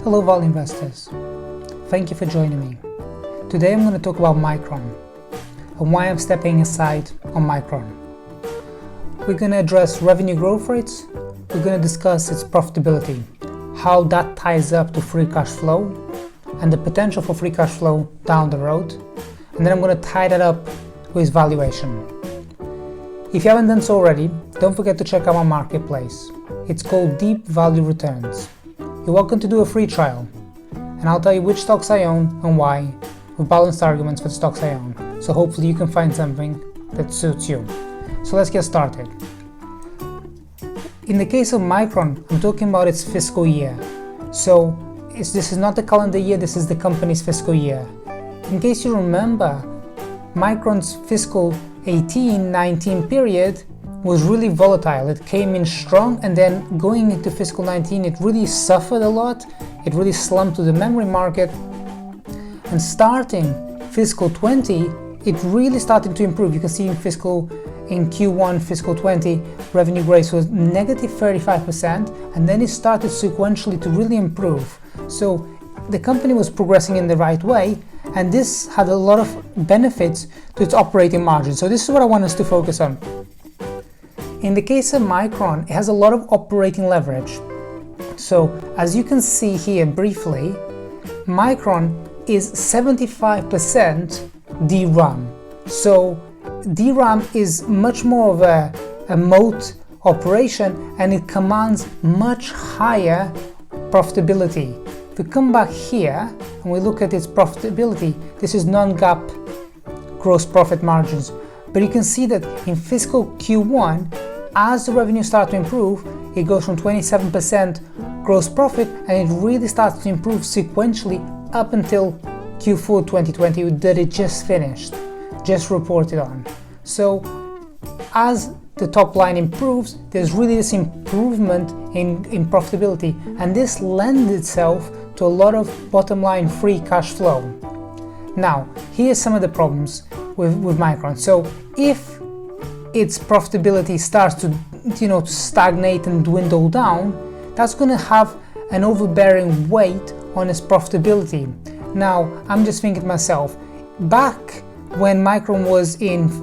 Hello Val investors, thank you for joining me. Today I'm going to talk about Micron and why I'm stepping aside on Micron. We're going to address revenue growth rates, we're going to discuss its profitability, how that ties up to free cash flow and the potential for free cash flow down the road, and then I'm going to tie that up with valuation. If you haven't done so already, don't forget to check out my marketplace. It's called Deep Value Returns. You're welcome to do a free trial, and I'll tell you which stocks I own and why, with balanced arguments for the stocks I own. So hopefully you can find something that suits you. So let's get started. In the case of Micron, I'm talking about its fiscal year. So this is not the calendar year, this is the company's fiscal year. In case you remember, Micron's fiscal 18-19 period was really volatile. It came in strong, and then going into fiscal 19 it really suffered a lot. It really slumped to the memory market, and starting fiscal 20 it really started to improve. You can see in Q1 fiscal 20 revenue growth was negative 35%, and then it started sequentially to really improve. So the company was progressing in the right way, and this had a lot of benefits to its operating margin. So this is what I want us to focus on. In the case of Micron, it has a lot of operating leverage. So as you can see here briefly, Micron is 75% DRAM. So DRAM is much more of a moat operation, and it commands much higher profitability. If we come back here and we look at its profitability, this is non-GAAP gross profit margins. But you can see that in fiscal Q1, as the revenue starts to improve, it goes from 27% gross profit, and it really starts to improve sequentially up until Q4 2020 that it just finished, just reported on. So as the top line improves, there's really this improvement in profitability, and this lends itself to a lot of bottom line free cash flow. Now, here's some of the problems with Micron. So if its profitability starts to stagnate and dwindle down, that's going to have an overbearing weight on its profitability. Now, I'm just thinking to myself, back when Micron was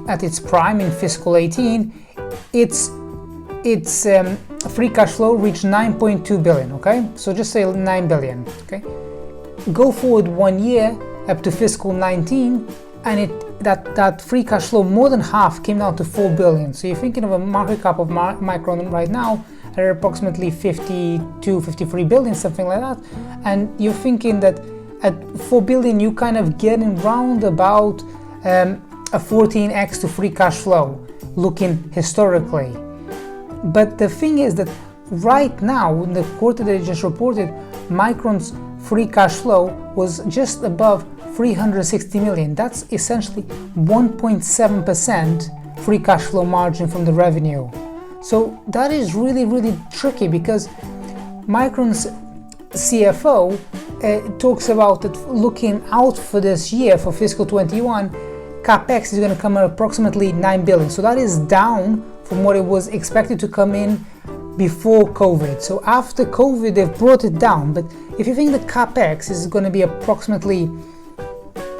at its prime in fiscal 18, its free cash flow reached 9.2 billion, okay? So just say 9 billion, okay? Go forward 1 year up to fiscal 19, and that free cash flow, more than half, came down to 4 billion. So you're thinking of a market cap of Micron right now at approximately 52, 53 billion, something like that. And you're thinking that at 4 billion, you kind of getting round about a 14x to free cash flow, looking historically. But the thing is that right now, in the quarter that I just reported, Micron's free cash flow was just above 360 million. That's essentially 1.7% free cash flow margin from the revenue. So that is really, really tricky, because Micron's CFO talks about that looking out for this year, for fiscal 21, capex is going to come at approximately 9 billion. So that is down from what it was expected to come in before COVID. So after COVID, they've brought it down. But if you think the capex is going to be approximately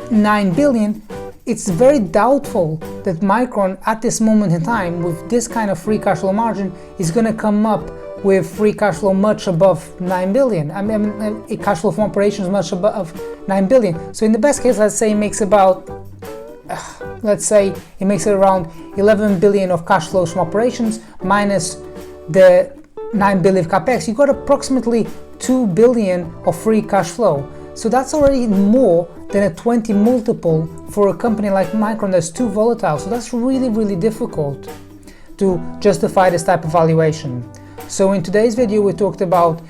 9 billion, it's very doubtful that Micron at this moment in time, with this kind of free cash flow margin, is going to come up with free cash flow much above 9 billion. I mean, cash flow from operations much above 9 billion. So in the best case, let's say it makes about, it makes it around 11 billion of cash flows from operations minus the 9 billion of capex. You got approximately 2 billion of free cash flow. So that's already more than a 20 multiple for a company like Micron that's too volatile. So that's really, really difficult to justify this type of valuation. So in today's video, we talked about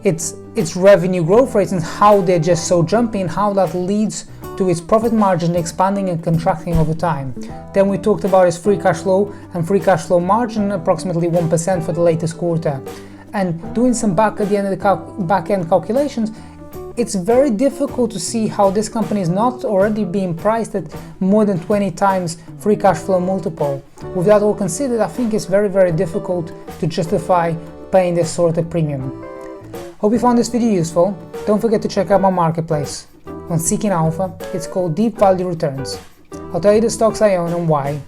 its revenue growth rates and how they're just so jumpy, and how that leads to its profit margin expanding and contracting over time. Then we talked about its free cash flow and free cash flow margin, approximately 1% for the latest quarter. And doing some back-end calculations, it's very difficult to see how this company is not already being priced at more than 20 times free cash flow multiple. With that all considered, I think it's very, very difficult to justify paying this sort of premium. Hope you found this video useful. Don't forget to check out my marketplace. On Seeking Alpha, it's called Deep Value Returns. I'll tell you the stocks I own and why.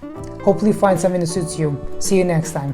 Hopefully find something that suits you. See you next time.